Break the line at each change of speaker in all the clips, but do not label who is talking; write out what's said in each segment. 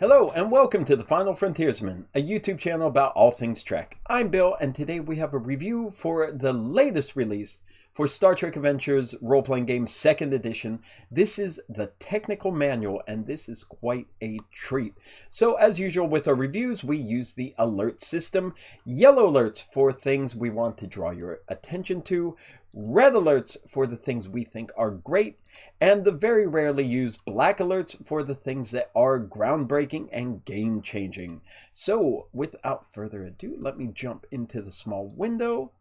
Hello and welcome to The Final Frontiersman, a YouTube channel about all things Trek. I'm Bill and today we have a review for the latest release for Star Trek Adventures role-playing game 2nd edition. This is the technical manual and this is quite a treat. So as usual with our reviews, we use the alert system. Yellow alerts for things we want to draw your attention to, red alerts for the things we think are great, and the very rarely used black alerts for the things that are groundbreaking and game-changing. So without further ado, let me jump into the small window.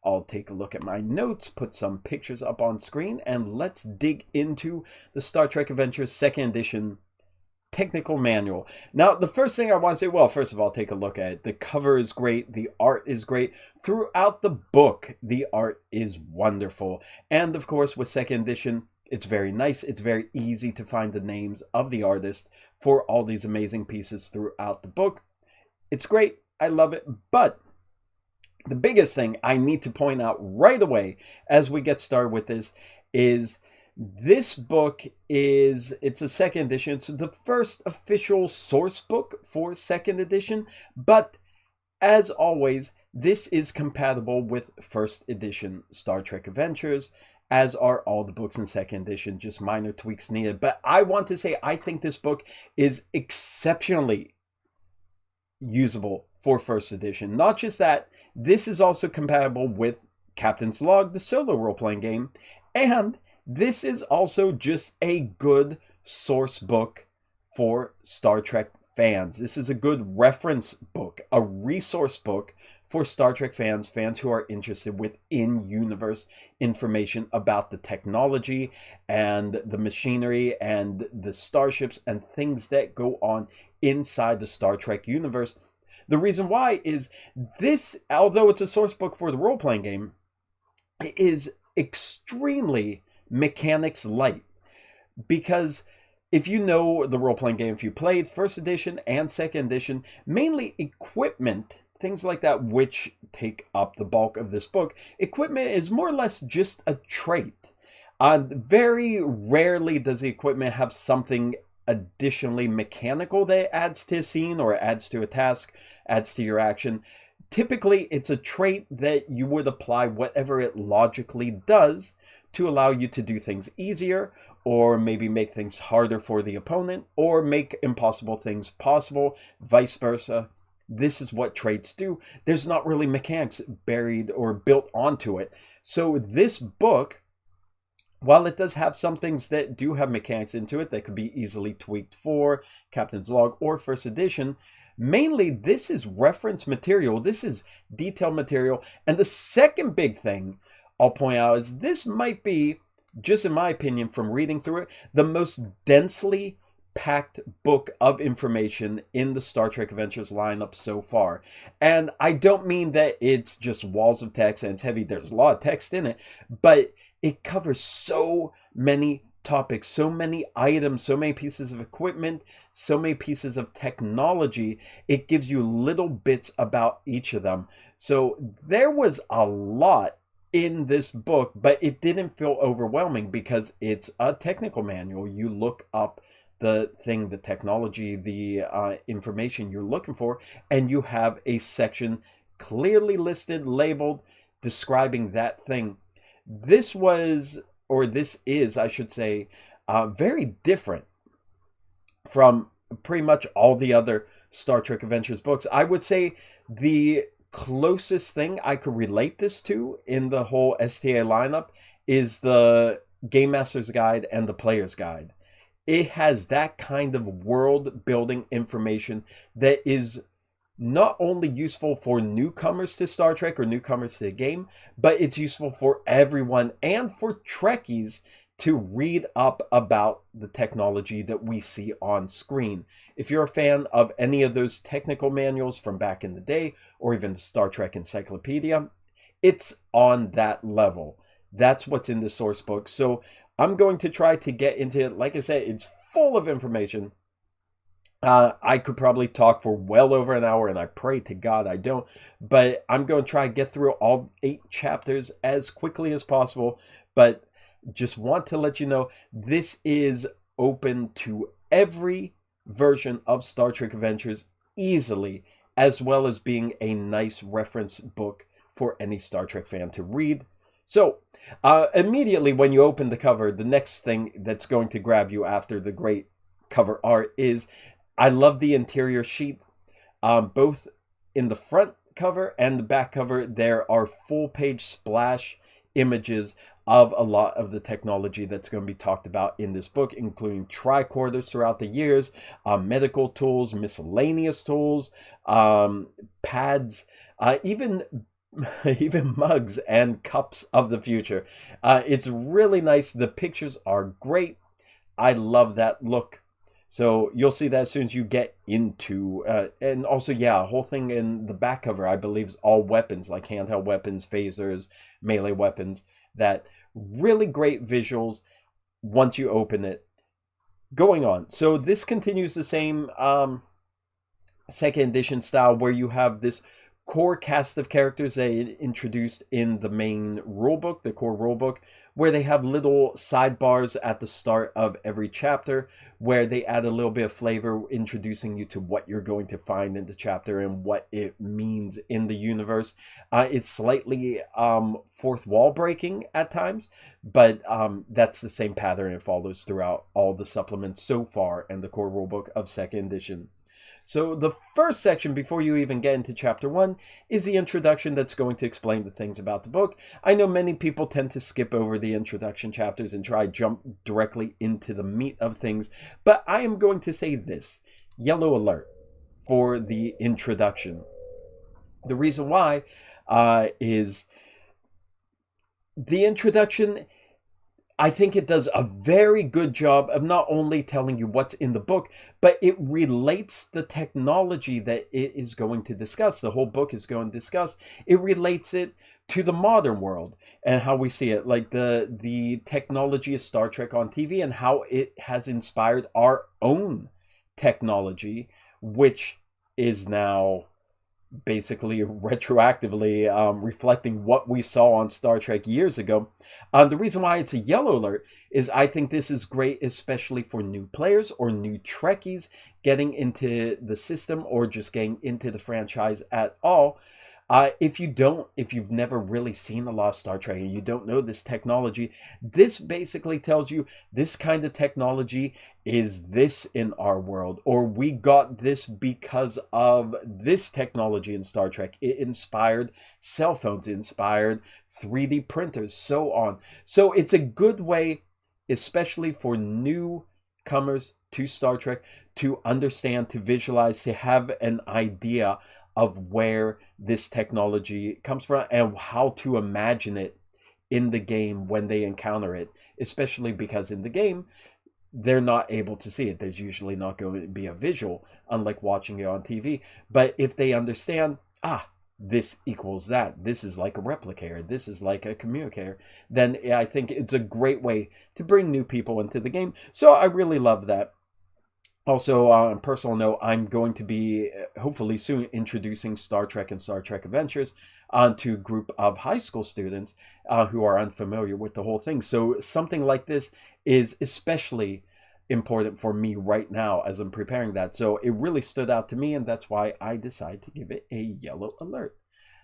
I'll take a look at my notes, put some pictures up on screen, and let's dig into the Star Trek Adventures 2nd edition technical manual. Now, the first thing I want to say, well, first of all, take a look at it. The cover is great. The art is great. Throughout the book, the art is wonderful. And of course, with 2nd edition, it's very nice. It's very easy to find the names of the artists for all these amazing pieces throughout the book. It's great. I love it. But the biggest thing I need to point out right away as we get started with this is this book it's a 2nd edition. It's the first official source book for 2nd edition, but as always, this is compatible with 1st edition Star Trek Adventures, as are all the books in 2nd edition, just minor tweaks needed. But I want to say I think this book is exceptionally usable for 1st edition. Not just that, this is also compatible with Captain's Log, the solo role-playing game, and this is also just a good source book for Star Trek fans. This is a good reference book, a resource book for Star Trek fans who are interested with in-universe information about the technology and the machinery and the starships and things that go on inside the Star Trek universe. The reason why is this, although it's a source book for the role-playing game, is extremely mechanics light, because if you know the role-playing game, if you played 1st edition and 2nd edition, mainly equipment, things like that, which take up the bulk of this book, equipment is more or less just a trait. Very rarely does the equipment have something additionally mechanical that adds to a scene or adds to a task, adds to your action. Typically, it's a trait that you would apply whatever it logically does to allow you to do things easier, or maybe make things harder for the opponent, or make impossible things possible, vice versa. This is what traits do. There's not really mechanics buried or built onto it. So this book, while it does have some things that do have mechanics into it that could be easily tweaked for Captain's Log or 1st edition, mainly this is reference material. This is detailed material. And the second big thing I'll point out is this might be, just in my opinion from reading through it, the most densely packed book of information in the Star Trek Adventures lineup so far. And I don't mean that it's just walls of text and it's heavy. There's a lot of text in it, but it covers so many topics, so many items, so many pieces of equipment, so many pieces of technology. It gives you little bits about each of them. So there was a lot in this book, but it didn't feel overwhelming because it's a technical manual. You look up the thing, the technology, the information you're looking for, and you have a section clearly listed, labeled, describing that thing. This was, or this is, I should say, very different from pretty much all the other Star Trek Adventures books. I would say the closest thing I could relate this to in the whole STA lineup is the Game Master's Guide and the Player's Guide. It has that kind of world building information that is not only useful for newcomers to Star Trek or newcomers to the game, but it's useful for everyone and for Trekkies to read up about the technology that we see on screen. If you're a fan of any of those technical manuals from back in the day, or even Star Trek Encyclopedia, it's on that level. That's what's in the source book. So I'm going to try to get into it. Like I said, it's full of information. I could probably talk for well over an hour, and I pray to God I don't. But I'm going to try to get through all 8 chapters as quickly as possible. But just want to let you know, this is open to every version of Star Trek Adventures easily, as well as being a nice reference book for any Star Trek fan to read. So, immediately when you open the cover, the next thing that's going to grab you after the great cover art is, I love the interior sheet. Both in the front cover and the back cover, there are full-page splash images of a lot of the technology that's going to be talked about in this book, including tricorders throughout the years, medical tools, miscellaneous tools, pads, even mugs and cups of the future. It's really nice. The pictures are great. I love that look. So you'll see that as soon as you get into, and also, yeah, a whole thing in the back cover, I believe, is all weapons, like handheld weapons, phasers, melee weapons, that really great visuals once you open it. Going on. So this continues the same second edition style, where you have this core cast of characters they introduced in the main rulebook, the core rulebook, where they have little sidebars at the start of every chapter, where they add a little bit of flavor, introducing you to what you're going to find in the chapter and what it means in the universe. It's slightly fourth wall breaking at times, but that's the same pattern it follows throughout all the supplements so far and the core rulebook of second edition. So the first section, before you even get into chapter 1, is the introduction that's going to explain the things about the book. I know many people tend to skip over the introduction chapters and try to jump directly into the meat of things, but I am going to say this: yellow alert for the introduction. The reason why is the introduction, I think it does a very good job of not only telling you what's in the book, but it relates the technology that it is going to discuss, the whole book is going to discuss, it relates it to the modern world and how we see it, like the technology of Star Trek on TV and how it has inspired our own technology, which is now basically retroactively reflecting what we saw on Star Trek years ago. The reason why it's a yellow alert is I think this is great, especially for new players or new Trekkies getting into the system or just getting into the franchise at all. If you've never really seen a lot of Star Trek and you don't know this technology, this basically tells you this kind of technology is this in our world, or we got this because of this technology in Star Trek. It inspired cell phones, it inspired 3D printers, so on. So it's a good way, especially for newcomers to Star Trek, to understand, to visualize, to have an idea of where this technology comes from and how to imagine it in the game when they encounter it, especially because in the game they're not able to see it. There's usually not going to be a visual, unlike watching it on TV. But if they understand, this equals that, this is like a replicator, this is like a communicator, then I think it's a great way to bring new people into the game. So I really love that. Also, on a personal note, I'm going to be hopefully soon introducing Star Trek and Star Trek Adventures to a group of high school students who are unfamiliar with the whole thing. So something like this is especially important for me right now as I'm preparing that. So it really stood out to me, and that's why I decided to give it a yellow alert.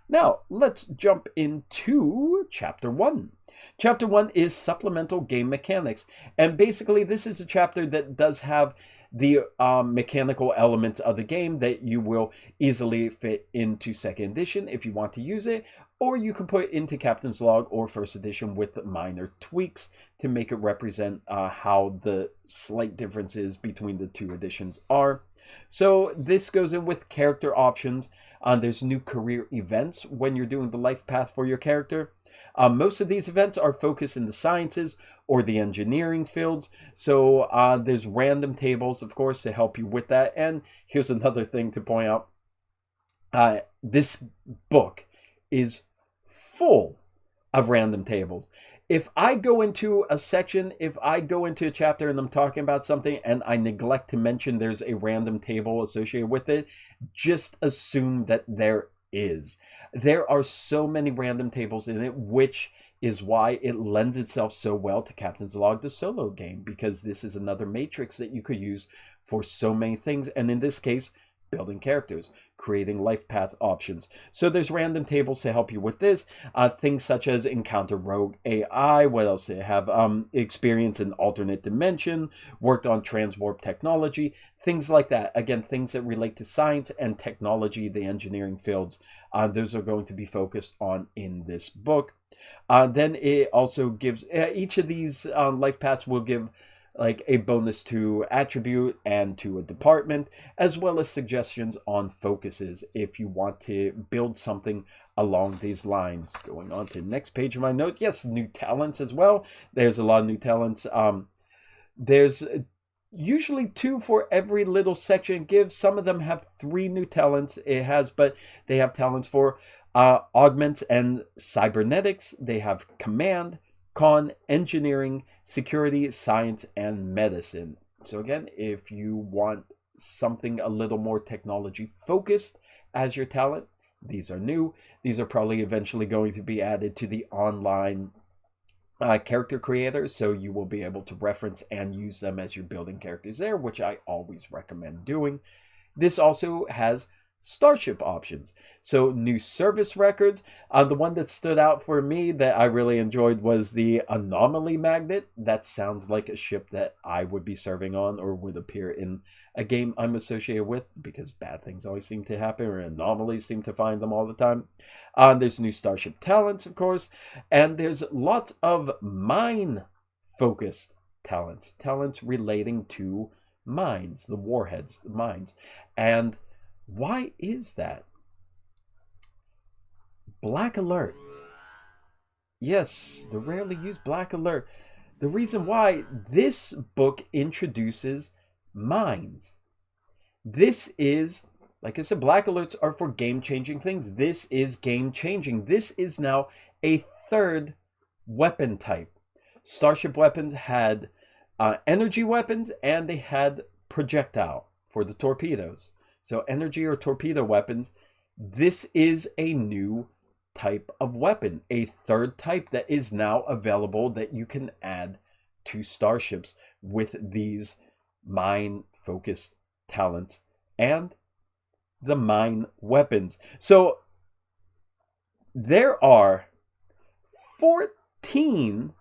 Now, let's jump into Chapter 1. Chapter 1 is Supplemental Game Mechanics. And basically, this is a chapter that does have the mechanical elements of the game that you will easily fit into second edition if you want to use it, or you can put it into Captain's Log or first edition with minor tweaks to make it represent how the slight differences between the two editions are. So this goes in with character options. There's new career events when you're doing the life path for your character. Most of these events are focused in the sciences or the engineering fields. So there's random tables, of course, to help you with that. And here's another thing to point out. This book is full of random tables. If I go into a section, if I go into a chapter and I'm talking about something and I neglect to mention there's a random table associated with it, just assume that there is. There are so many random tables in it, which is why it lends itself so well to Captain's Log, the solo game, because this is another matrix that you could use for so many things, and in this case, building characters, creating life path options. So there's random tables to help you with this. Things such as encounter rogue AI. What else do they have? Experience in alternate dimension, worked on transwarp technology, things like that. Again, things that relate to science and technology, the engineering fields. Those are going to be focused on in this book. Then it also gives, each of these life paths will give like a bonus to attribute and to a department, as well as suggestions on focuses if you want to build something along these lines. Going on to the next page of my note. Yes, new talents as well. There's a lot of new talents. There's usually 2 for every little section it gives. Some of them have 3 new talents it has, but they have talents for augments and cybernetics. They have command, con, engineering, security, science, and medicine. So again, if you want something a little more technology focused as your talent, these are new. These are probably eventually going to be added to the online character creator, so you will be able to reference and use them as you're building characters there, which I always recommend doing. This also has Starship options. So new service records. The one that stood out for me that I really enjoyed was the Anomaly Magnet. That sounds like a ship that I would be serving on or would appear in a game I'm associated with, because bad things always seem to happen, or anomalies seem to find them all the time. There's new Starship talents, of course, and there's lots of mine-focused talents. Talents relating to mines, the warheads, the mines. And why is that? Black Alert. Yes, the rarely used Black Alert. The reason why this book introduces mines. This is, like I said, Black Alerts are for game-changing things. This is game-changing. This is now a 3rd weapon type. Starship weapons had energy weapons, and they had projectile for the torpedoes. So energy or torpedo weapons, this is a new type of weapon, a 3rd type that is now available that you can add to starships with these mine-focused talents and the mine weapons. So there are 14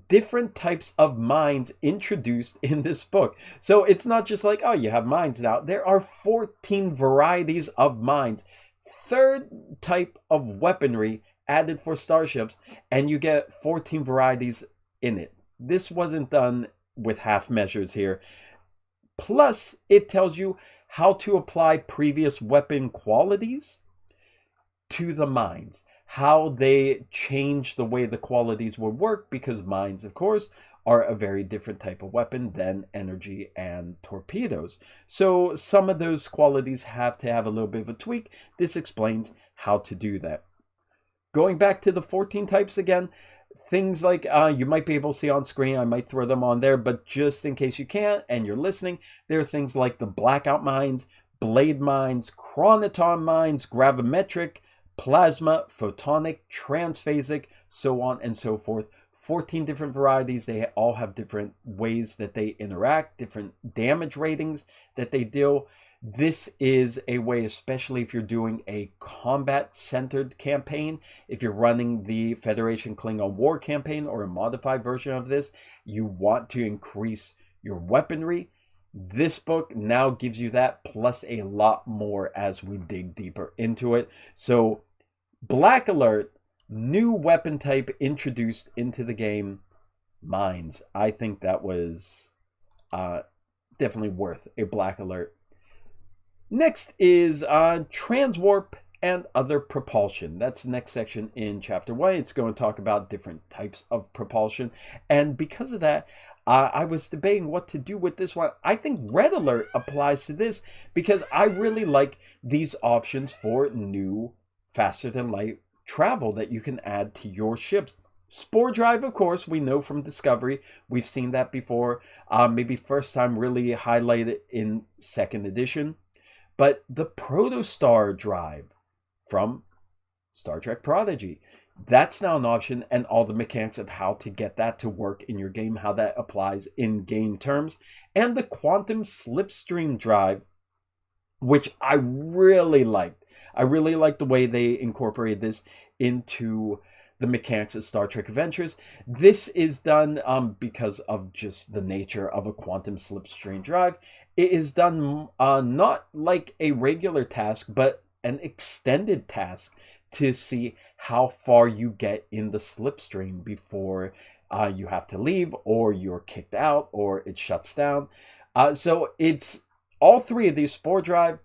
different types of mines introduced in this book. So it's not just like, oh, you have mines now. There are 14 varieties of mines. 3rd type of weaponry added for starships, and you get 14 varieties in it. This wasn't done with half measures here. Plus, it tells you how to apply previous weapon qualities to the mines. How they change the way the qualities will work, because mines, of course, are a very different type of weapon than energy and torpedoes. So some of those qualities have to have a little bit of a tweak. This explains how to do that. Going back to the 14 types again, things like you might be able to see on screen, I might throw them on there, but just in case you can't and you're listening, there are things like the blackout mines, blade mines, chronoton mines, gravimetric, plasma, photonic, transphasic, so on and so forth. 14 different varieties. They all have different ways that they interact, different damage ratings that they deal. This is a way, especially if you're doing a combat-centered campaign, if you're running the Federation Klingon War campaign or a modified version of this, you want to increase your weaponry. This book now gives you that, plus a lot more as we dig deeper into it. So, Black Alert, new weapon type introduced into the game, mines. I think that was definitely worth a Black Alert. Next is transwarp and other propulsion. That's the next section in chapter 1. It's going to talk about different types of propulsion. And because of that, I was debating what to do with this one. I think Red Alert applies to this because I really like these options for new faster than light travel that you can add to your ships. Spore drive, of course, we know from Discovery. We've seen that before. Maybe first time really highlighted in 2nd edition. But the Protostar drive from Star Trek Prodigy. That's now an option, and all the mechanics of how to get that to work in your game, how that applies in game terms, and the quantum slipstream drive, which I really liked. I really liked the way they incorporated this into the mechanics of Star Trek Adventures. This is done because of just the nature of a quantum slipstream drive. It is done not like a regular task, but an extended task to see how far you get in the slipstream before you have to leave, or you're kicked out, or it shuts down. So it's all three of these: Spore Drive,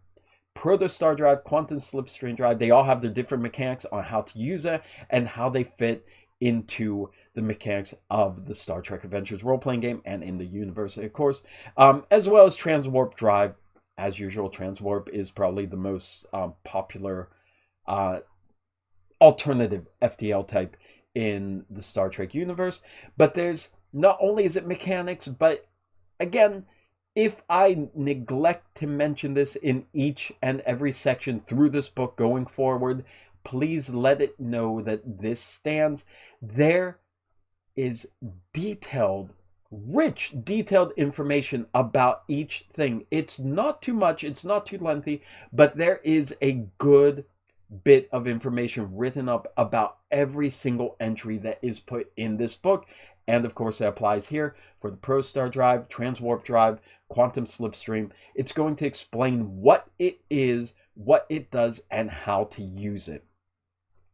Protostar Drive, Quantum Slipstream Drive. They all have their different mechanics on how to use it and how they fit into the mechanics of the Star Trek Adventures role-playing game and in the universe, of course, as well as Transwarp Drive. As usual, Transwarp is probably the most popular alternative FTL type in the Star Trek universe. But there's, not only is it mechanics, but again, if I neglect to mention this in each and every section through this book going forward, please let it know that this stands. There is detailed, rich, detailed information about each thing. It's not too much, it's not too lengthy, but there is a good bit of information written up about every single entry that is put in this book. And of course, that applies here for the Protostar Drive, Transwarp Drive, Quantum Slipstream. It's going to explain what it is, what it does, and how to use it.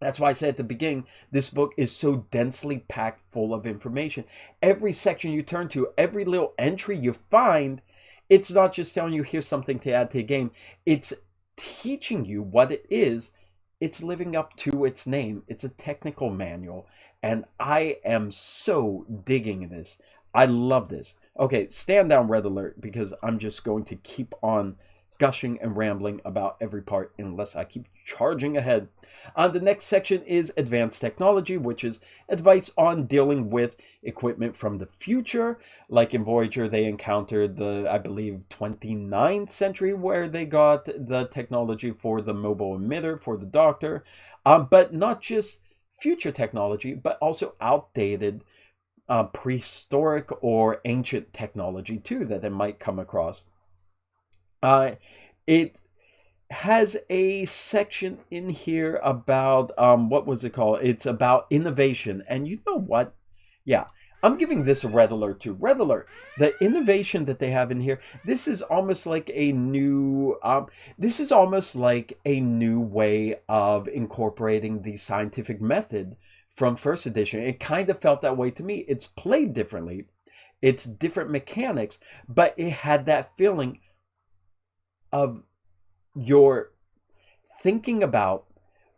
That's why I said at the beginning, this book is so densely packed full of information. Every section you turn to, every little entry you find, it's not just telling you here's something to add to the game. It's teaching you what it is. It's living up to its name. It's a technical manual, and I am so digging this. I love this. Okay, stand down, Red Alert, because I'm just going to keep on gushing and rambling about every part unless I keep charging ahead. The next section is Advanced Technology, which is advice on dealing with equipment from the future. Like in Voyager, they encountered the, I believe, 29th century, where they got the technology for the mobile emitter for the Doctor. But not just future technology, but also outdated prehistoric or ancient technology too that they might come across. It has a section in here about what was it called? It's about innovation. And you know what? Yeah, I'm giving this a Red Alert too. Red Alert. The innovation that they have in here, this is almost like a new way of incorporating the scientific method from first edition. It kind of felt that way to me. It's played differently. It's different mechanics, but it had that feeling of you're thinking about,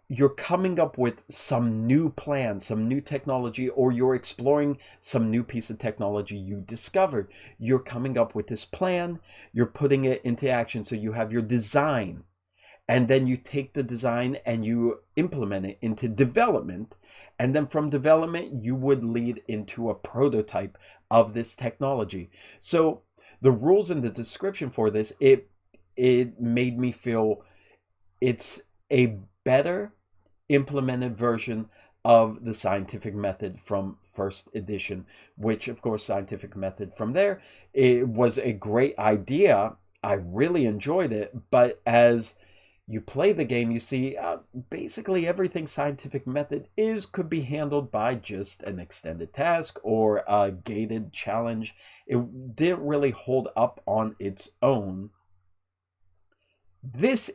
you're coming up with some new plan, some new technology, or you're exploring some new piece of technology you discovered. You're coming up with this plan, you're putting it into action. So you have your design, and then you take the design and you implement it into development. And then from development, you would lead into a prototype of this technology. So the rules in the description for this, it made me feel it's a better implemented version of the scientific method from first edition, which of course scientific method from there, it was a great idea. I really enjoyed it, but as you play the game, you see basically everything scientific method is could be handled by just an extended task or a gated challenge. It didn't really hold up on its own. This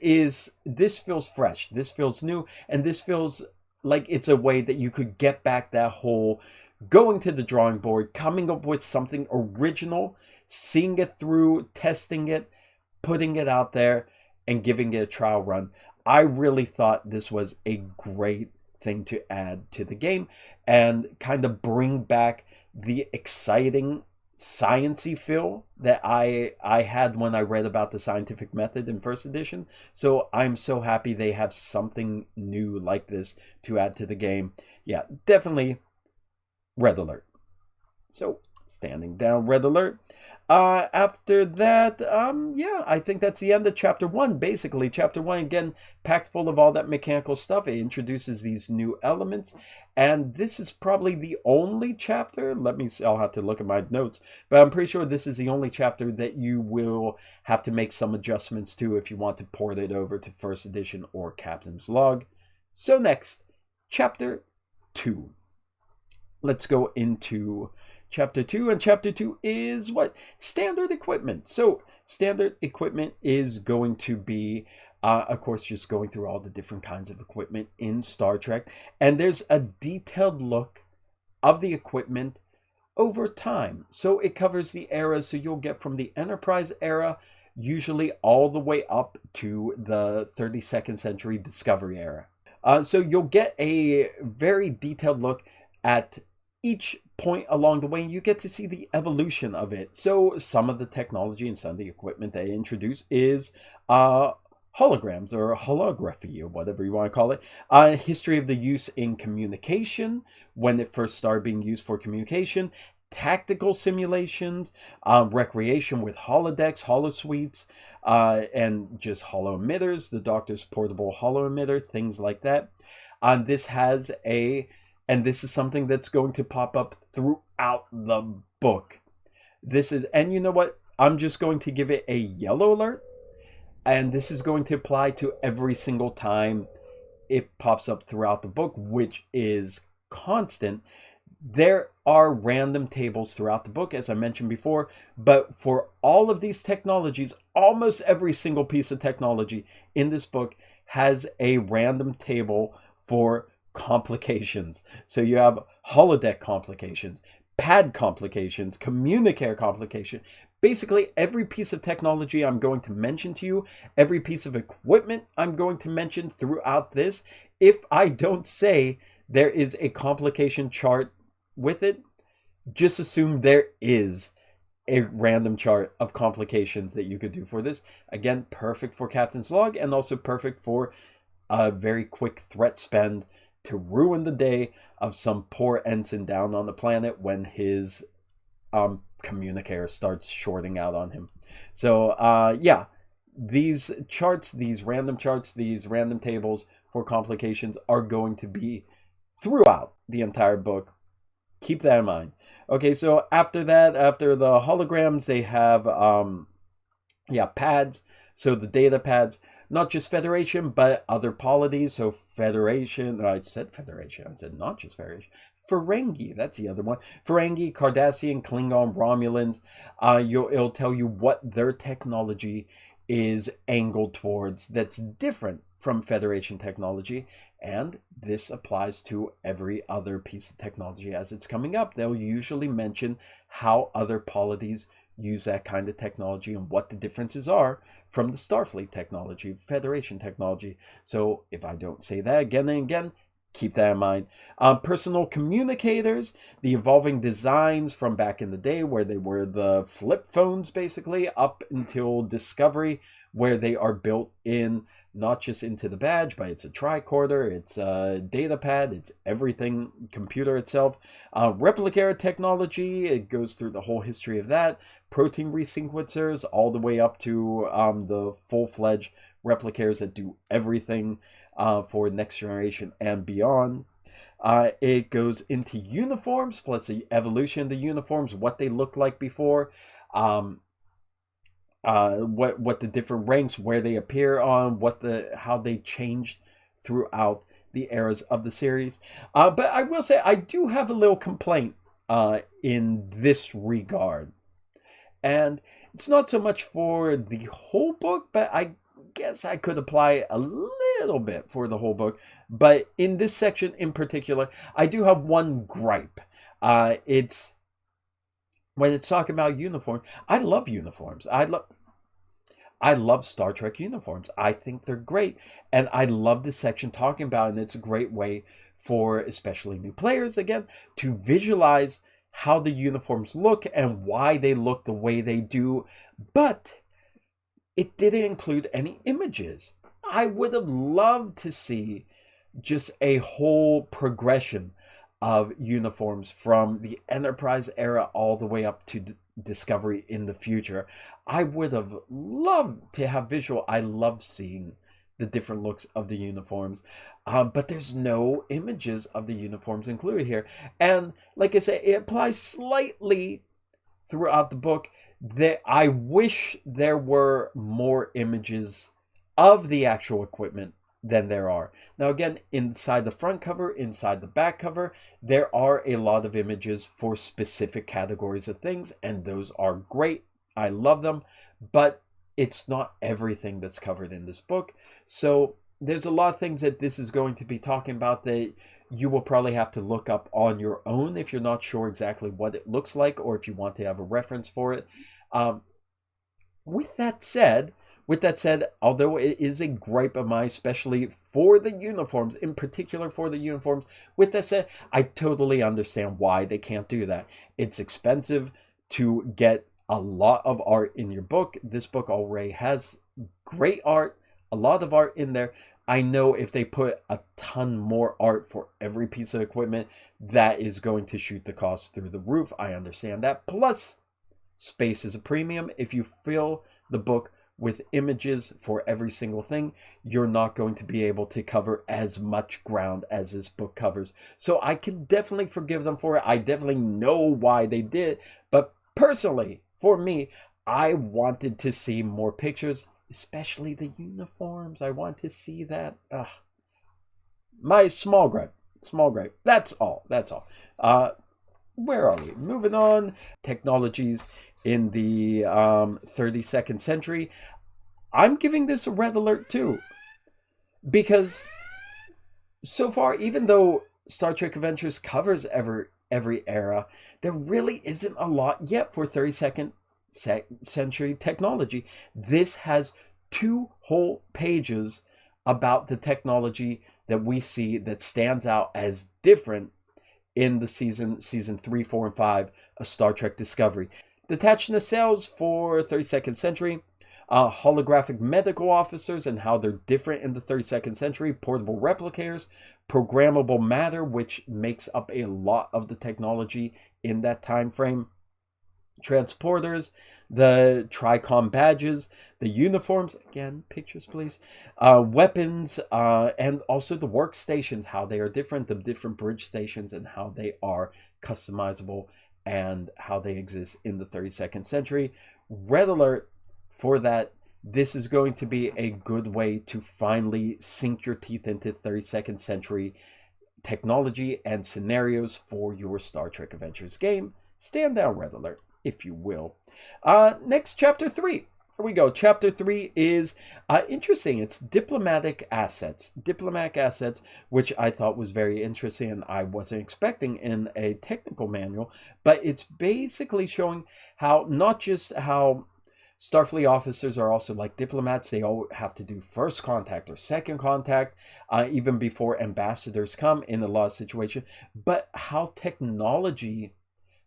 feels fresh, this feels new, and this feels like it's a way that you could get back that whole going to the drawing board, coming up with something original, seeing it through, testing it, putting it out there, and giving it a trial run. I really thought this was a great thing to add to the game and kind of bring back the exciting science-y feel that I had when I read about the scientific method in first edition. So I'm so happy they have something new like this to add to the game. Yeah, definitely Red Alert. So standing down, Red Alert. After that, yeah, I think that's the end of chapter 1, basically. Chapter 1, again, packed full of all that mechanical stuff. It introduces these new elements, and this is probably the only chapter, let me see, I'll have to look at my notes, but I'm pretty sure this is the only chapter that you will have to make some adjustments to if you want to port it over to first edition or Captain's Log. So next, chapter 2. Let's go into Chapter 2, and Chapter 2 is what? Standard equipment. So standard equipment is going to be, of course, just going through all the different kinds of equipment in Star Trek. And there's a detailed look of the equipment over time. So it covers the eras, so you'll get from the Enterprise era, usually all the way up to the 32nd century Discovery era. So you'll get a very detailed look at each point along the way, and you get to see the evolution of it. So some of the technology and some of the equipment they introduce is holograms or holography or whatever you want to call it. History of the use in communication, when it first started being used for communication, tactical simulations, recreation with holodecks, holosuites, and just holo emitters, the Doctor's portable holo emitter, things like that. This has and this is something that's going to pop up throughout the book. And you know what? I'm just going to give it a yellow alert. And this is going to apply to every single time it pops up throughout the book, which is constant. There are random tables throughout the book, as I mentioned before. But for all of these technologies, almost every single piece of technology in this book has a random table for complications. So you have holodeck complications, pad complications, communicator complication. Basically, every piece of technology I'm going to mention to you, every piece of equipment I'm going to mention throughout this, if I don't say there is a complication chart with it, just assume there is a random chart of complications that you could do for this. Again, perfect for Captain's Log, and also perfect for a very quick threat spend to ruin the day of some poor ensign down on the planet when his communicator starts shorting out on him. So yeah, these charts, these random tables for complications are going to be throughout the entire book. Keep that in mind. Okay, so after that, after the holograms, they have pads. So the data pads, not just Federation, but other polities. So Federation, I said Federation, I said not just Federation. Ferengi, that's the other one. Ferengi, Cardassian, Klingon, Romulans. It'll tell you what their technology is angled towards that's different from Federation technology. And this applies to every other piece of technology as it's coming up. They'll usually mention how other polities use that kind of technology and what the differences are from the Starfleet technology, Federation technology. So if I don't say that again and again, keep that in mind. Personal communicators, the evolving designs from back in the day where they were the flip phones basically up until Discovery, where they are built in not just into the badge, but it's a tricorder, it's a data pad, it's everything, computer itself. Replicator technology, it goes through the whole history of that. Protein resequencers, all the way up to the full-fledged replicators that do everything for next generation and beyond. It goes into uniforms, plus the evolution of the uniforms, what they looked like before. What the different ranks, where they appear on, how they changed throughout the eras of the series. But I will say I do have a little complaint in this regard, and it's not so much for the whole book, but I guess I could apply a little bit for the whole book. But in this section in particular, I do have one gripe. It's when it's talking about uniforms. I love uniforms. I love Star Trek uniforms. I think they're great. And I love this section talking about it, and it's a great way for especially new players, again, to visualize how the uniforms look and why they look the way they do. But it didn't include any images. I would have loved to see just a whole progression of uniforms from the Enterprise era all the way up to Discovery in the future. I would have loved to have visual. I love seeing the different looks of the uniforms, but there's no images of the uniforms included here. And like I said, it applies slightly throughout the book. That I wish there were more images of the actual equipment than there are. Now again, inside the front cover, inside the back cover, there are a lot of images for specific categories of things, and those are great. I love them, but it's not everything that's covered in this book. So there's a lot of things that this is going to be talking about that you will probably have to look up on your own if you're not sure exactly what it looks like, or if you want to have a reference for it. With that said, although it is a gripe of mine, especially for the uniforms, in particular for the uniforms, with that said, I totally understand why they can't do that. It's expensive to get a lot of art in your book. This book already has great art, a lot of art in there. I know if they put a ton more art for every piece of equipment, that is going to shoot the cost through the roof. I understand that. Plus, space is a premium. If you fill the book with images for every single thing, you're not going to be able to cover as much ground as this book covers. So I can definitely forgive them for it. I definitely know why they did. But personally, for me, I wanted to see more pictures, especially the uniforms. I want to see that. My small gripe. That's all. Where are we? Moving on. Technologies in the 32nd century. I'm giving this a red alert too, because so far, even though Star Trek Adventures covers every era, there really isn't a lot yet for 32nd century technology. This has 2 whole pages about the technology that we see that stands out as different in the season 3, 4, and 5 of Star Trek Discovery. Detached nacelles for 32nd century, holographic medical officers and how they're different in the 32nd century, portable replicators, programmable matter, which makes up a lot of the technology in that time frame, transporters, the Tricom badges, the uniforms, again, pictures please, weapons, and also the workstations, how they are different, the different bridge stations, and how they are customizable and how they exist in the 32nd century. Red alert for that. This is going to be a good way to finally sink your teeth into 32nd century technology and scenarios for your Star Trek Adventures game. Stand down, red alert, if you will. Next, chapter 3. Here we go. Chapter 3 is interesting. It's diplomatic assets. Diplomatic assets, which I thought was very interesting and I wasn't expecting in a technical manual. But it's basically showing how, not just how Starfleet officers are also like diplomats. They all have to do first contact or second contact, even before ambassadors come in a lot of situations. But how technology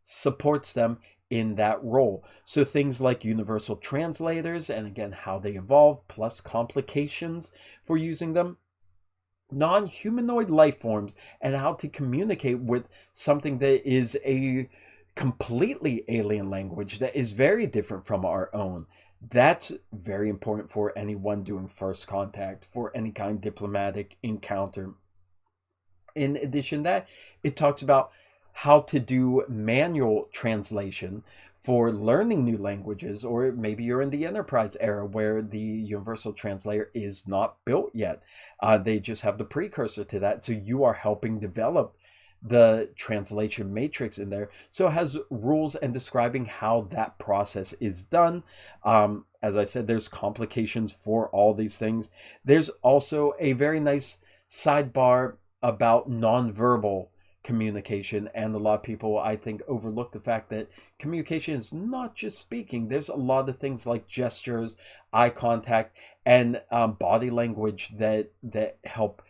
supports them in that role. So things like universal translators, and again, how they evolve, plus complications for using them. Non-humanoid life forms, and how to communicate with something that is a completely alien language that is very different from our own. That's very important for anyone doing first contact, for any kind of diplomatic encounter. In addition to that, it talks about how to do manual translation for learning new languages, or maybe you're in the Enterprise era where the universal translator is not built yet. They just have the precursor to that, so you are helping develop the translation matrix in there. So it has rules and describing how that process is done. As I said, there's complications for all these things. There's also a very nice sidebar about nonverbal communication, and a lot of people, I think, overlook the fact that communication is not just speaking. There's a lot of things like gestures, eye contact, and body language that help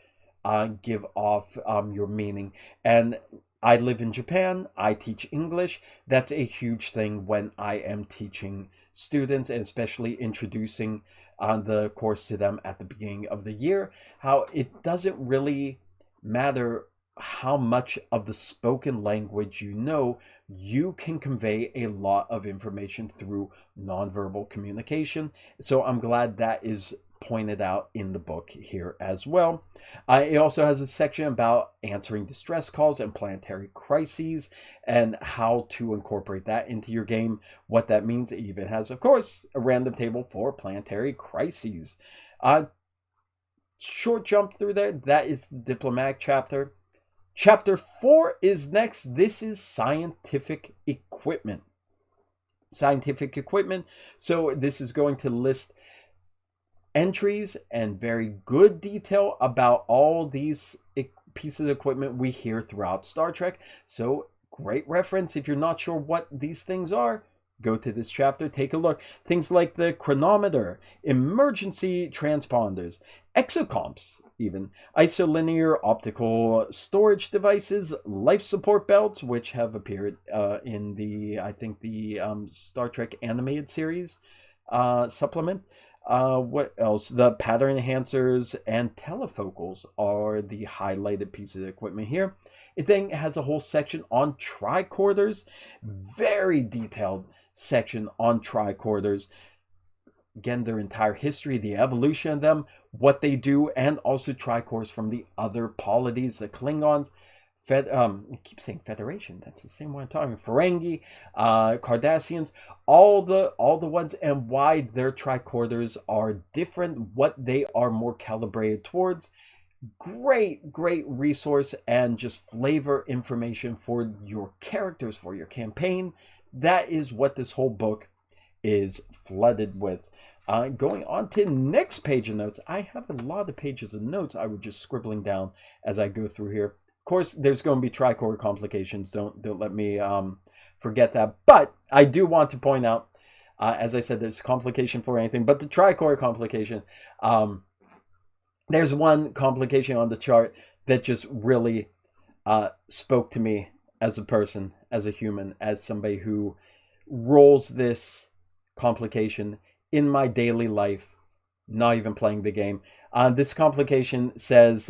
give off your meaning. And I live in Japan. I teach English. That's a huge thing when I am teaching students, and especially introducing the course to them at the beginning of the year. How it doesn't really matter how much of the spoken language you know, you can convey a lot of information through nonverbal communication. So I'm glad that is pointed out in the book here as well. It also has a section about answering distress calls and planetary crises and how to incorporate that into your game, what that means. It even has, of course, a random table for planetary crises. Short jump through there. That is the diplomatic chapter. Chapter 4 is next. This is scientific equipment. Scientific equipment. So this is going to list entries and very good detail about all these pieces of equipment we hear throughout Star Trek. So great reference. If you're not sure what these things are, go to this chapter, take a look. Things like the chronometer, emergency transponders, exocomps, even isolinear optical storage devices, life support belts, which have appeared in the, I think, the Star Trek animated series supplement. What else? The pattern enhancers and telefocals are the highlighted pieces of equipment here. It then has a whole section on tricorders, very detailed section on tricorders. Again, their entire history, the evolution of them, what they do, and also tricores from the other polities, the Klingons, I keep saying Federation, that's the same one I'm talking. Ferengi, Cardassians, all the ones, and why their tricorders are different, what they are more calibrated towards. Great resource and just flavor information for your characters, for your campaign. That is what this whole book is flooded with. Going on to next page of notes. I have a lot of pages of notes I was just scribbling down as I go through here. Of course, there's going to be tricorder complications. Don't let me forget that. But I do want to point out, as I said, there's complication for anything, but the tricorder complication, there's one complication on the chart that just really spoke to me as a person, as a human, as somebody who rolls this complication in my daily life, not even playing the game. This complication says,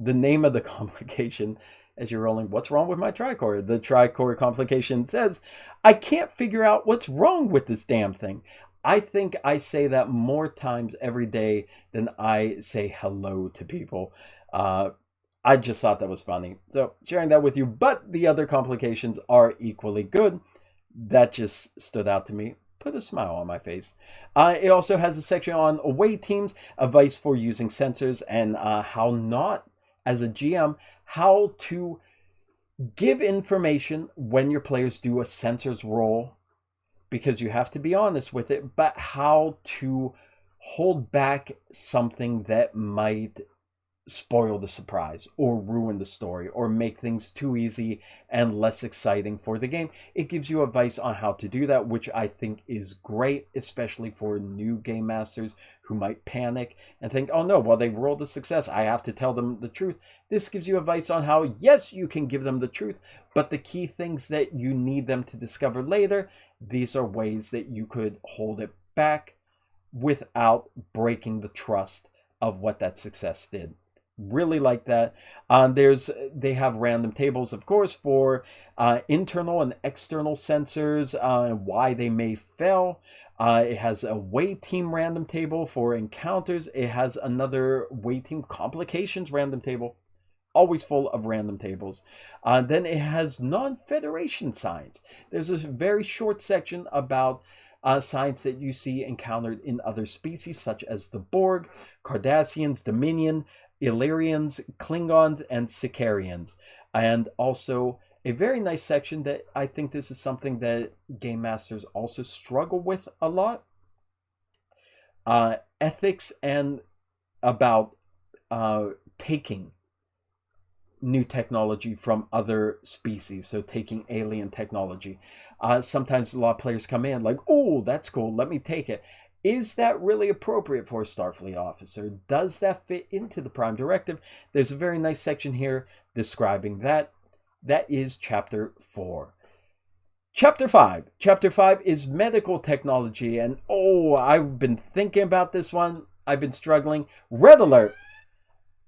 the name of the complication, as you're rolling, what's wrong with my tricorder? The tricorder complication says, I can't figure out what's wrong with this damn thing. I think I say that more times every day than I say hello to people. I just thought that was funny. So sharing that with you, but the other complications are equally good. That just stood out to me. Put a smile on my face. It also has a section on away teams, advice for using sensors, and how not, as a GM, how to give information when your players do a sensors roll, because you have to be honest with it, but how to hold back something that might spoil the surprise or ruin the story or make things too easy and less exciting for the game. It gives you advice on how to do that, which I think is great, especially for new game masters who might panic and think, oh no, well, they rolled a success, I have to tell them the truth. This gives you advice on how, yes, you can give them the truth, but the key things that you need them to discover later, these are ways that you could hold it back without breaking the trust of what that success did. Really like that. They have random tables, of course, for internal and external sensors, why they may fail. It has a way team random table for encounters. It has another way team complications random table, always full of random tables. Then it has non-Federation signs. There's a very short section about signs that you see encountered in other species, such as the Borg, Cardassians, Dominion, Illyrians, Klingons, and Sicarians. And also a very nice section that I think this is something that game masters also struggle with a lot. Ethics and about taking new technology from other species, so taking alien technology. Sometimes a lot of players come in like, oh, that's cool, let me take it. Is that really appropriate for a Starfleet officer? Does that fit into the Prime Directive? There's a very nice section here describing that. That is Chapter 4. Chapter 5. Chapter 5 is medical technology. And oh, I've been thinking about this one. I've been struggling. Red alert.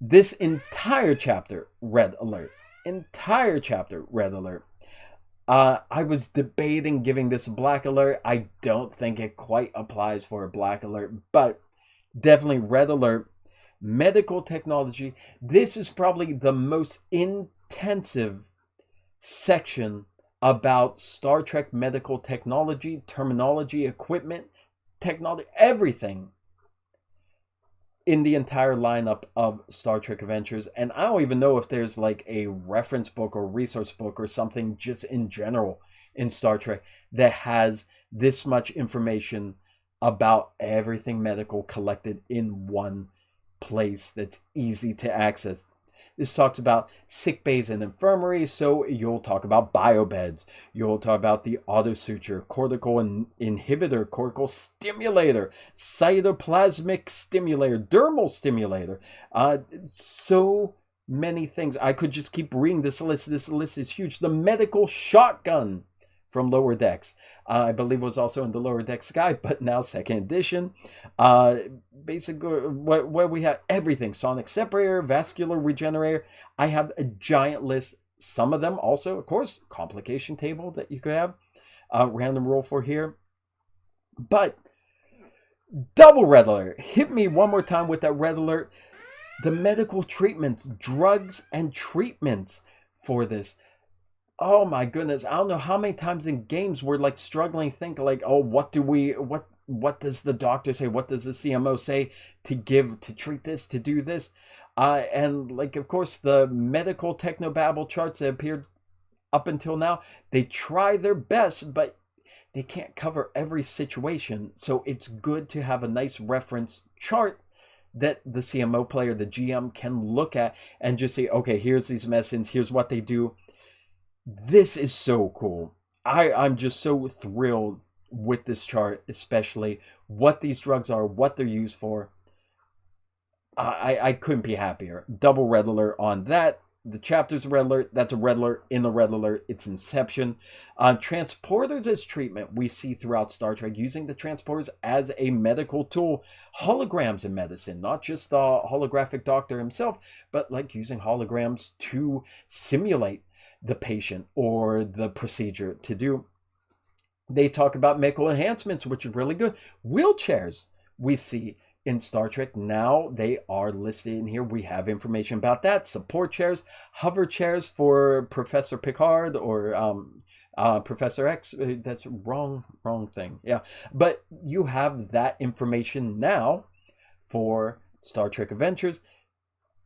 This entire chapter, red alert. entire chapter red alert. I was debating giving this a black alert. I don't think it quite applies for a black alert, but definitely red alert. Medical technology. This is probably the most intensive section about Star Trek medical technology, terminology, equipment, technology, everything in the entire lineup of Star Trek Adventures. And I don't even know if there's like a reference book or resource book or something just in general in Star Trek that has this much information about everything medical collected in one place that's easy to access. This talks about sick bays and infirmaries, so you'll talk about biobeds, you'll talk about the autosuture, cortical inhibitor, cortical stimulator, cytoplasmic stimulator, dermal stimulator, so many things. I could just keep reading this list. This list is huge. The medical shotgun from Lower Decks. I believe it was also in the Lower Decks guide, but now second edition. Basically, where we have everything. Sonic separator, vascular regenerator. I have a giant list. Some of them also, of course, complication table that you could have. Random roll for here. But double red alert. Hit me one more time with that red alert. The medical treatments, drugs and treatments for this. Oh my goodness, I don't know how many times in games we're like struggling to think like, oh, what does the doctor say? What does the CMO say to treat this, to do this? And like, of course, the medical technobabble charts that appeared up until now, they try their best, but they can't cover every situation. So it's good to have a nice reference chart that the CMO player, the GM can look at and just say, okay, here's these medicines, here's what they do. This is so cool. I'm just so thrilled with this chart, especially what these drugs are, what they're used for. I couldn't be happier. Double red alert on that. The chapter's a red alert. That's a red alert in the red alert. It's Inception. Transporters as treatment. We see throughout Star Trek using the transporters as a medical tool. Holograms in medicine, not just the holographic doctor himself, but like using holograms to simulate the patient or the procedure to do. They talk about medical enhancements, which is really good. Wheelchairs we see in Star Trek. Now they are listed in here. We have information about that. Support chairs, hover chairs for Professor Picard or Professor X. That's wrong thing. Yeah. But you have that information now for Star Trek Adventures.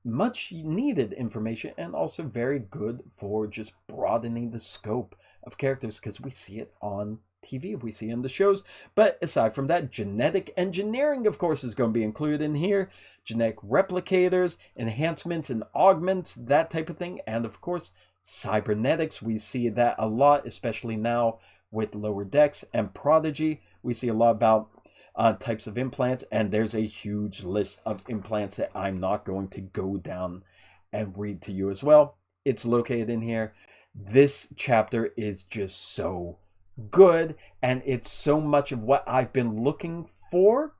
Much needed information and also very good for just broadening the scope of characters because we see it on TV, we see it in the shows. But aside from that, genetic engineering, of course, is going to be included in here. Genetic replicators, enhancements and augments, that type of thing. And of course, cybernetics, we see that a lot, especially now with Lower Decks and Prodigy. We see a lot about types of implants, and there's a huge list of implants that I'm not going to go down and read to you as well. It's located in here. This chapter is just so good, and it's so much of what I've been looking for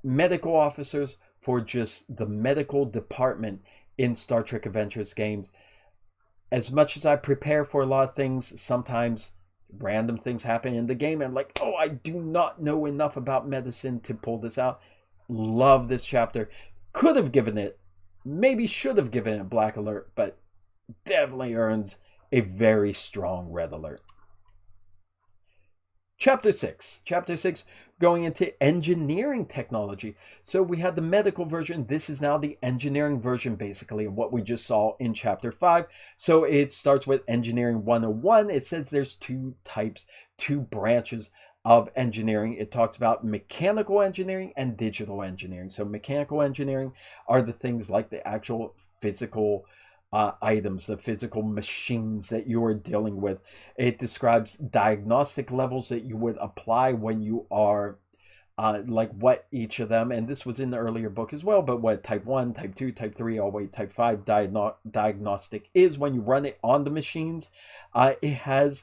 medical officers, for just the medical department in Star Trek Adventures games. As much as I prepare for a lot of things, sometimes random things happen in the game and I'm like, oh, I do not know enough about medicine to pull this out. Love this chapter. Could have given it, maybe should have given it a black alert, but definitely earns a very strong red alert. Chapter 6, going into engineering technology. So we had the medical version. This is now the engineering version, basically, of what we just saw in Chapter 5. So it starts with Engineering 101. It says there's two branches of engineering. It talks about mechanical engineering and digital engineering. So mechanical engineering are the things like the actual physical items, the physical machines that you are dealing with. It describes diagnostic levels that you would apply when you are like what each of them, and this was in the earlier book as well, but what type 1, type 2, type 3, all the way type 5 diagnostic is when you run it on the machines. It has,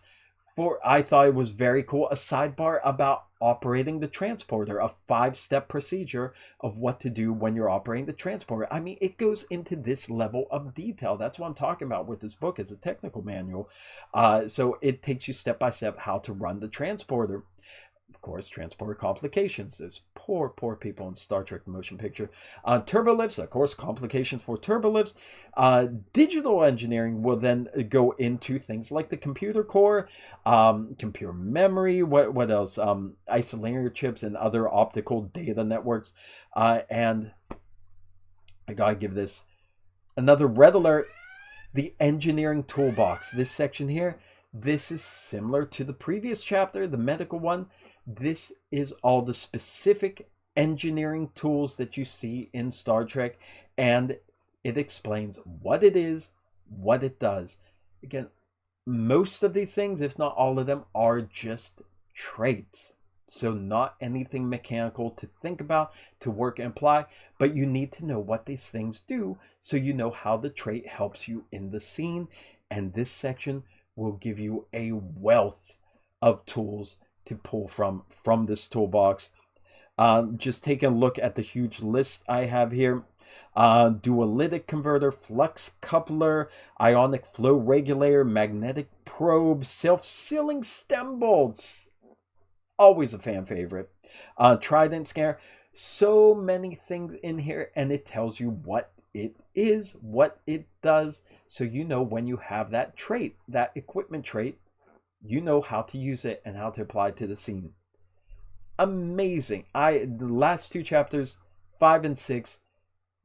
I thought it was very cool, a sidebar about operating the transporter, a 5-step procedure of what to do when you're operating the transporter. I mean, it goes into this level of detail. That's what I'm talking about with this book as a technical manual. So it takes you step by step how to run the transporter. Of course, transporter complications. There's poor people in Star Trek the Motion Picture. Turbolifts, of course, complications for turbolifts. Digital engineering will then go into things like the computer core, computer memory, what else? Isolinear chips and other optical data networks. And I gotta give this another red alert. The engineering toolbox. This section here, this is similar to the previous chapter, the medical one. This is all the specific engineering tools that you see in Star Trek, and it explains what it is, what it does. Again, most of these things, if not all of them, are just traits. So not anything mechanical to think about, to work and apply, but you need to know what these things do so you know how the trait helps you in the scene. And this section will give you a wealth of tools to pull from this toolbox. Just taking a look at the huge list I have here. Dualytic converter, flux coupler, ionic flow regulator, magnetic probe, self-sealing stem bolts. Always a fan favorite. Trident scanner. So many things in here, and it tells you what it is, what it does. So you know when you have that trait, that equipment trait, you know how to use it and how to apply it to the scene. Amazing. The last 2 chapters, 5 and 6,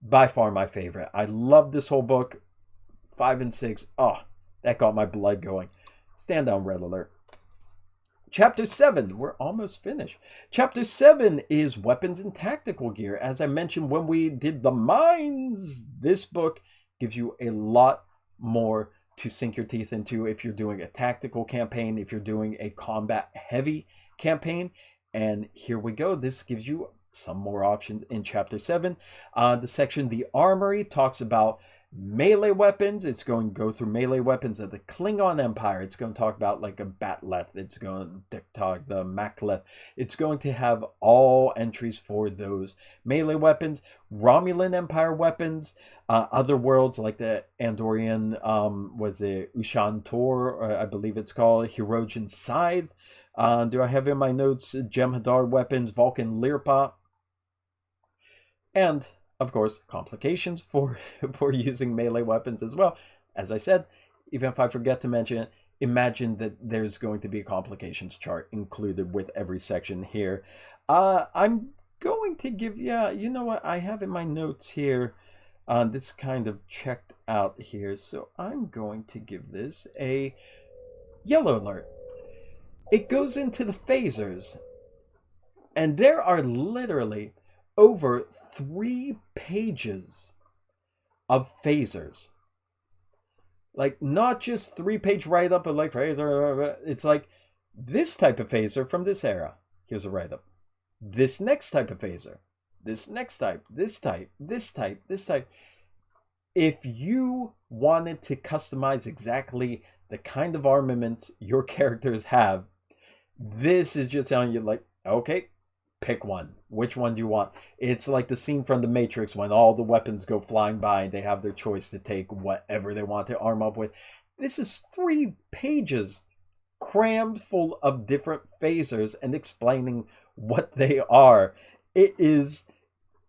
by far my favorite. I love this whole book. 5 and 6, oh, that got my blood going. Stand down, red alert. Chapter 7, we're almost finished. Chapter 7 is weapons and tactical gear. As I mentioned when we did the mines, this book gives you a lot more to sink your teeth into if you're doing a tactical campaign, if you're doing a combat heavy campaign. And here we go. This gives you some more options in chapter 7. The section, the armory, talks about melee weapons. It's going to go through melee weapons of the Klingon Empire. It's going to talk about like a Batleth. It's going to talk the Makleth. It's going to have all entries for those melee weapons. Romulan Empire weapons. Other worlds like the Andorian, was it Ushan Tor, I believe it's called, Hirogen Scythe. Do I have in my notes Jem'Hadar weapons, Vulcan Lirpa, and of course complications for using melee weapons as well. As I said, even if I forget to mention it, imagine that there's going to be a complications chart included with every section here. I'm going to give, you know what, I have in my notes here, this kind of checked out here, so I'm going to give this a yellow alert. It goes into the phasers, and there are literally over 3 pages of phasers. Like, not just 3-page write-up of like phaser. It's like this type of phaser from this era. Here's a write-up. This next type of phaser. This next type. This type. This type. This type. If you wanted to customize exactly the kind of armaments your characters have, this is just telling you, like, okay, pick one. Which one do you want? It's like the scene from The Matrix when all the weapons go flying by and they have their choice to take whatever they want to arm up with. This is 3 pages crammed full of different phasers and explaining what they are. It is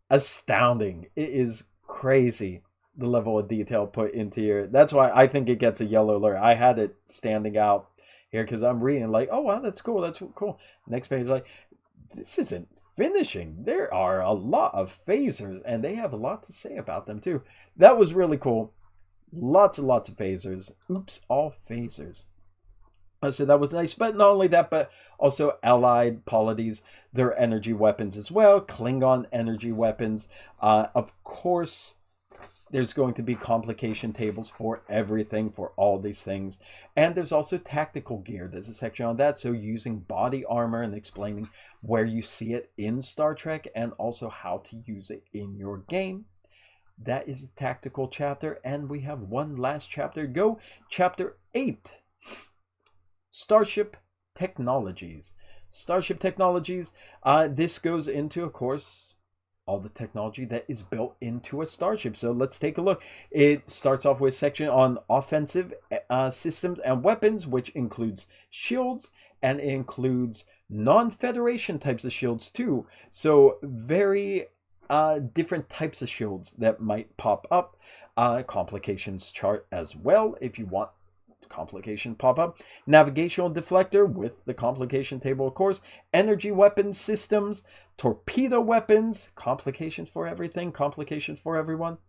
astounding. It is crazy, the level of detail put into here. That's why I think it gets a yellow alert. I had it standing out here because I'm reading like, oh wow, that's cool, that's cool. Next page, like, this isn't finishing. There are a lot of phasers, and they have a lot to say about them too. That was really cool. Lots and lots of phasers. Oops, all phasers. So that was nice. But not only that, but also allied polities, their energy weapons as well. Klingon energy weapons. Of course, there's going to be complication tables for everything, for all these things. And there's also tactical gear. There's a section on that. So using body armor and explaining where you see it in Star Trek and also how to use it in your game. That is a tactical chapter. And we have one last chapter to go. Chapter 8. Starship Technologies. Starship Technologies. This goes into, of course, all the technology that is built into a starship. So let's take a look. It starts off with a section on offensive systems and weapons, which includes shields, and it includes non-Federation types of shields too. So very different types of shields that might pop up. Complications chart as well if you want complication pop up. Navigational deflector with the complication table, of course. Energy weapons systems, torpedo weapons, complications for everything, complications for everyone.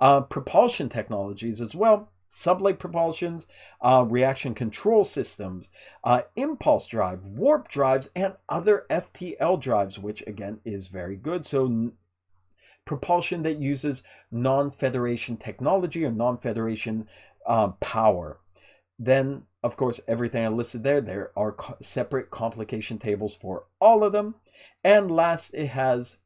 Propulsion technologies as well. Sublate propulsions, reaction control systems, impulse drive, warp drives, and other FTL drives, which again is very good. So propulsion that uses non-Federation technology or non-Federation power. Then, of course, everything I listed there are separate complication tables for all of them. And last, it has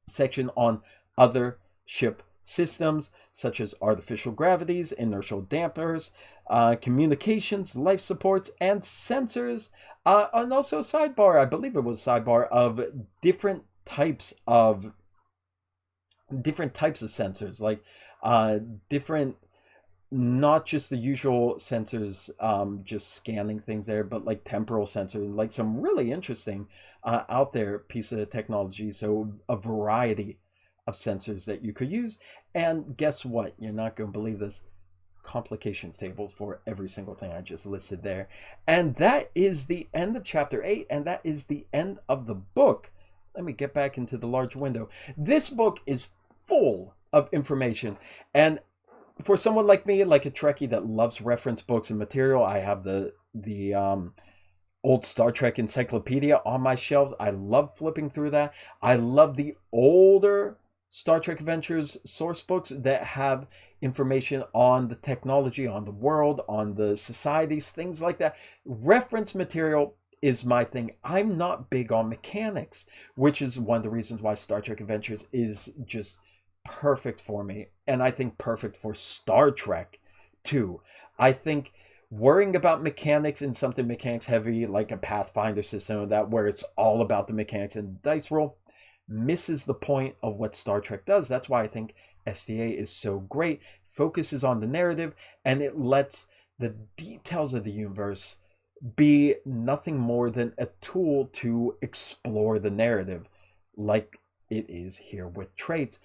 a section on other ship systems, such as artificial gravities, inertial dampers, communications, life supports, and sensors. And also a sidebar, I believe it was a sidebar, of different types of sensors, like different, not just the usual sensors, just scanning things there, but like temporal sensors, like some really interesting out there piece of technology. So a variety of sensors that you could use. And guess what? You're not going to believe this. Complications tables for every single thing I just listed there. And that is the end of chapter 8, and that is the end of the book. Let me get back into the large window. This book is full of information, and for someone like me, like a Trekkie that loves reference books and material, I have the old Star Trek encyclopedia on my shelves. I love flipping through that. I love the older Star Trek Adventures source books that have information on the technology, on the world, on the societies, things like that. Reference material is my thing. I'm not big on mechanics, which is one of the reasons why Star Trek Adventures is just perfect for me, and I think perfect for Star Trek too. I think worrying about mechanics in something mechanics heavy like a Pathfinder system or that, where it's all about the mechanics and dice roll, misses the point of what Star Trek does. That's why I think STA is so great. Focuses on the narrative, and it lets the details of the universe be nothing more than a tool to explore the narrative, like it is here with traits.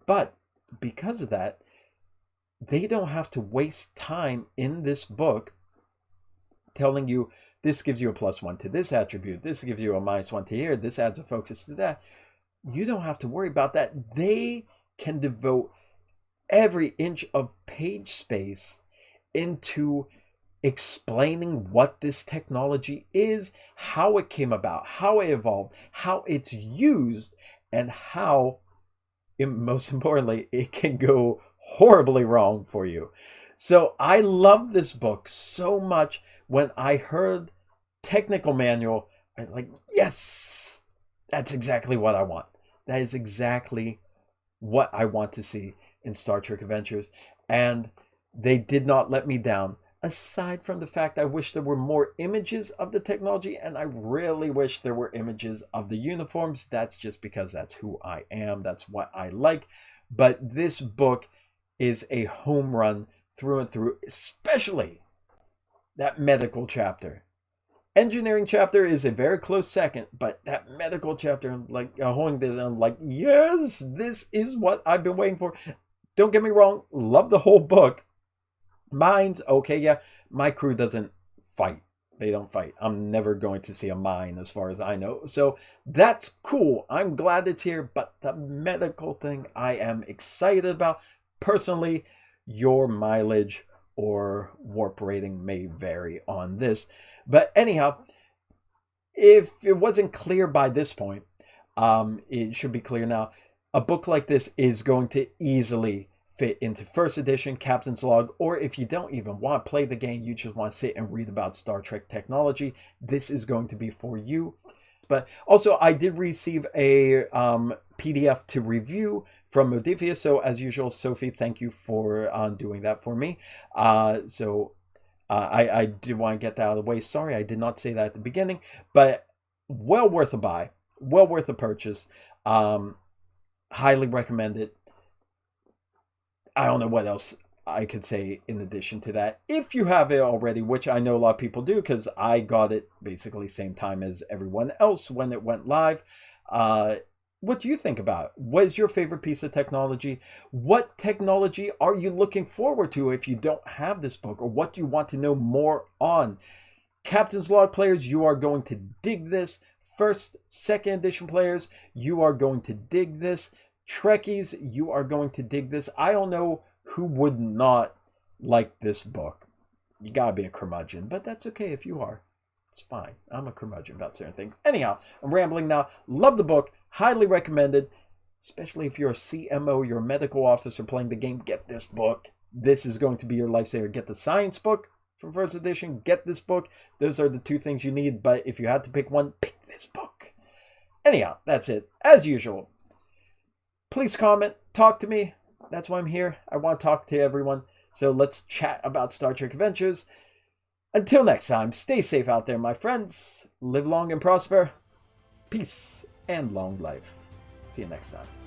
But because of that, they don't have to waste time in this book telling you this gives you a +1 to this attribute, this gives you a -1 to here, this adds a focus to that. You don't have to worry about that. They can devote every inch of page space into explaining what this technology is, how it came about, how it evolved, how it's used, and how, most importantly, it can go horribly wrong for you. So I love this book so much. When I heard technical manual, I was like, yes, that's exactly what I want. That is exactly what I want to see in Star Trek Adventures. And they did not let me down. Aside from the fact I wish there were more images of the technology, and I really wish there were images of the uniforms. That's just because that's who I am. That's what I like. But this book is a home run through and through, especially that medical chapter. Engineering chapter is a very close second, but that medical chapter, like holding this, I'm like, yes, this is what I've been waiting for. Don't get me wrong, love the whole book. Mines, okay, yeah, my crew doesn't fight. They don't fight. I'm never going to see a mine as far as I know. So that's cool. I'm glad it's here, but the medical thing I am excited about. Personally, your mileage or warp rating may vary on this. But anyhow, if it wasn't clear by this point, it should be clear now. A book like this is going to easily fit into first edition, Captain's Log, or if you don't even want to play the game, you just want to sit and read about Star Trek technology, this is going to be for you. But also, I did receive a PDF to review from Modiphius. So as usual, Sophie, thank you for doing that for me. I did want to get that out of the way. Sorry, I did not say that at the beginning, but well worth a buy, well worth a purchase. Highly recommend it. I don't know what else I could say in addition to that. If you have it already, which I know a lot of people do because I got it basically same time as everyone else when it went live. What do you think about it? What is your favorite piece of technology? What technology are you looking forward to if you don't have this book? Or what do you want to know more on? Captain's Log players, you are going to dig this. First, second edition players, you are going to dig this. Trekkies, you are going to dig this. I don't know who would not like this book. You gotta be a curmudgeon, but that's okay if you are. It's fine. I'm a curmudgeon about certain things. Anyhow, I'm rambling now. Love the book. Highly recommended. Especially if you're a CMO, you're a medical officer playing the game. Get this book. This is going to be your lifesaver. Get the science book from first edition. Get this book. Those are the two things you need. But if you had to pick one, pick this book. Anyhow, that's it. As usual, please comment. Talk to me. That's why I'm here. I want to talk to everyone. So let's chat about Star Trek Adventures. Until next time, stay safe out there, my friends. Live long and prosper. Peace and long life. See you next time.